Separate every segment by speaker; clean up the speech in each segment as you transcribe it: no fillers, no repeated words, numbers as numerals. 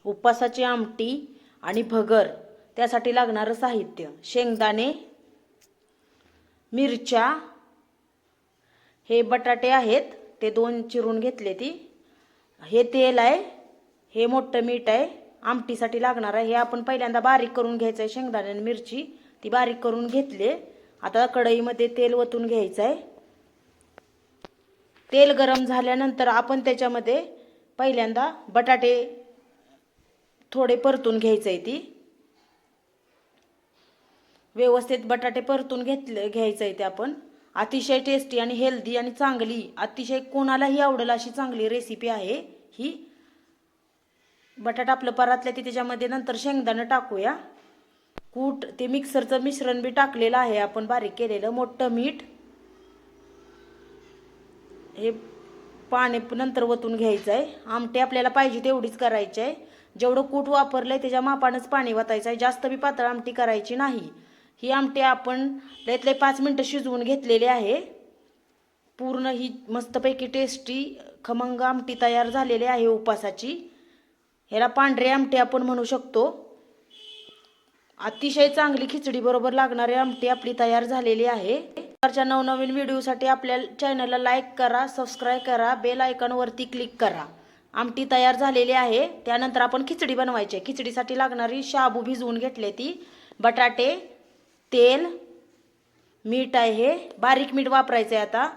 Speaker 1: उपवासाची आमटी आणि भगर त्यासाठी लागणारं साहित्य: शेंगदाणे, मिरच्या, हे बटाटे आहेत ते 2 चिरून घेतले ती, हे तेल आहे, हे मोठं मीठ आहे, आमटीसाठी लागणार आहे. हे आपण पहिल्यांदा बारीक करून घ्यायचं आहे. शेंगदाणे आणि मिरची ती बारीक करून घेतले. आता कढईमध्ये तेल ओतून घ्यायचं आहे. तेल गरम झाल्यानंतर आपण त्याच्यामध्ये पहिल्यांदा बटाटे थोडे परतून घ्यायचे आहे. ती व्यवस्थित बटाटे परतून घ्यायचं आहे. ते आपण अतिशय टेस्टी आणि हेल्दी आणि चांगली, अतिशय कोणालाही आवडेल अशी चांगली रेसिपी आहे ही. बटाटा आपलं परतले की त्याच्यामध्ये नंतर शेंगदाणे टाकूया. कूट ते मिक्सरचं मिश्रण बी टाकलेलं आहे आपण बारीक केलेलं. मोठं मीठ, हे पाणी नंतर वतून घ्यायचं आहे. आमटी आपल्याला पाहिजे तेवढीच करायची आहे. जेवढं कूट वापरलंय त्याच्या मापानंच पाणी वतायचं आहे. जास्त बी पातळ आमटी करायची नाही. ही आमटी आपण लयतले 5 मिनिटं शिजवून घेतलेली आहे. पूर्ण ही मस्तपैकी टेस्टी खमंग आमटी तयार झालेली आहे उपवासाची. ह्याला पांढरी आमटी आपण म्हणू शकतो. अतिशय चांगली खिचडी बरोबर लागणारी आमटी आपली तयार झालेली आहे. प्रकारच्या नवनवीन व्हिडिओसाठी आपल्या चॅनलला लाईक करा, सबस्क्राईब करा, बेल आयकॉनवरती क्लिक करा. आमटी तयार झालेली आहे. त्यानंतर आपण खिचडी बनवायची आहे. खिचडीसाठी लागणारी शाबू भिजवून घेतले ती, बटाटे, तेल, मीठ आहे, हे बारीक मीठ वापरायचं आहे. आता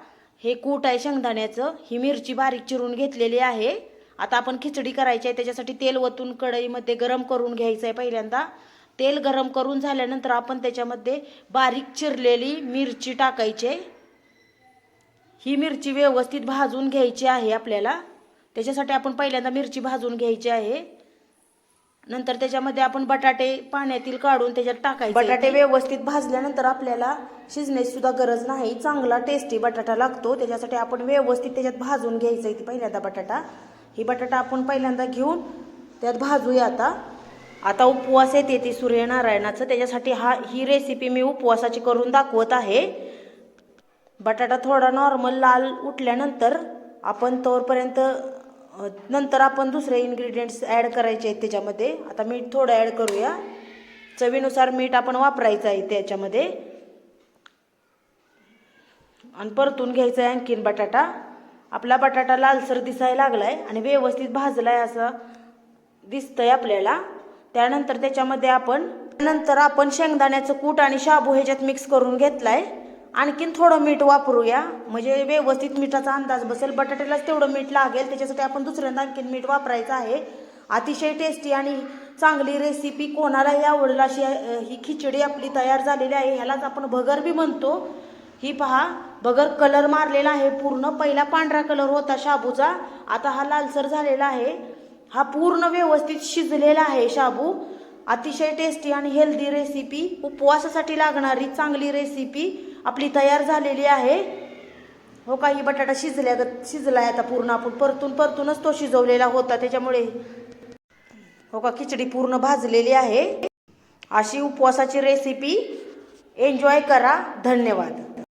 Speaker 1: हे कूट आहे शेंगदाण्याचं, ही मिरची बारीक चिरून घेतलेली आहे. आता आपण खिचडी करायची आहे. त्याच्यासाठी तेल वतून कढईमध्ये गरम करून घ्यायचं आहे. पहिल्यांदा तेल गरम करून झाल्यानंतर आपण त्याच्यामध्ये बारीक चिरलेली मिरची टाकायची. ही मिरची व्यवस्थित भाजून घ्यायची आहे आपल्याला. त्याच्यासाठी आपण पहिल्यांदा मिरची भाजून घ्यायची आहे. नंतर त्याच्यामध्ये आपण बटाटे पाण्यातील काढून त्याच्यात टाकायचे. बटाटे व्यवस्थित भाजल्यानंतर आपल्याला शिजण्याची सुद्धा गरज नाही. चांगला टेस्टी बटाटा लागतो. त्याच्यासाठी आपण व्यवस्थित त्याच्यात भाजून घ्यायचं आहे. पहिल्यांदा बटाटा, ही बटाटा आपण पहिल्यांदा घेऊन त्यात भाजूया. आता उपवास येते ती सूर्यनारायणाचं, त्याच्यासाठी ही रेसिपी मी उपवासाची करून दाखवत आहे. बटाटा थोडा नॉर्मल लाल उठल्यानंतर आपण तोपर्यंत नंतर आपण दुसरे इन्ग्रेडियंट्स ॲड करायचे आहेत त्याच्यामध्ये. आता मीठ थोडं ॲड करूया. चवीनुसार मीठ आपण वापरायचं आहे त्याच्यामध्ये. आणि परतून घ्यायचं आहे आणखीन बटाटा. आपला बटाटा लालसर दिसायला लागलाय आणि व्यवस्थित भाजलाय असं दिसतंय आपल्याला. त्यानंतर त्याच्यामध्ये आपण शेंगदाण्याचं कूट आणि शाबू ह्याच्यात मिक्स करून घेतलाय. आणखीन थोडं मीठ वापरूया म्हणजे व्यवस्थित मिठाचा अंदाज बसेल. बटाट्यालाच तेवढं मीठ लागेल, त्याच्यासाठी आपण दुसऱ्यांदा आणखीन मीठ वापरायचं आहे. अतिशय टेस्टी आणि चांगली रेसिपी, कोणालाही आवडेल अशी ही खिचडी आपली तयार झालेली आहे. ह्यालाच आपण भगर बी म्हणतो. ही पहा, भगर कलर मारलेला आहे पूर्ण. पहिला पांढरा कलर होता शाबूचा, आता हा लालसर झालेला आहे. हा पूर्ण व्यवस्थित शिजलेला आहे शाबू. अतिशय टेस्टी आणि हेल्दी रेसिपी, उपवासासाठी लागणारी चांगली रेसिपी आपली तयार झालेली आहे. हो का, ही बटाटा शिजलाय आता पूर्ण. आपण परतूनच तो शिजवलेला होता त्याच्यामुळे हो का खिचडी पूर्ण भाजलेली आहे. अशी उपवासाची रेसिपी एन्जॉय करा. धन्यवाद.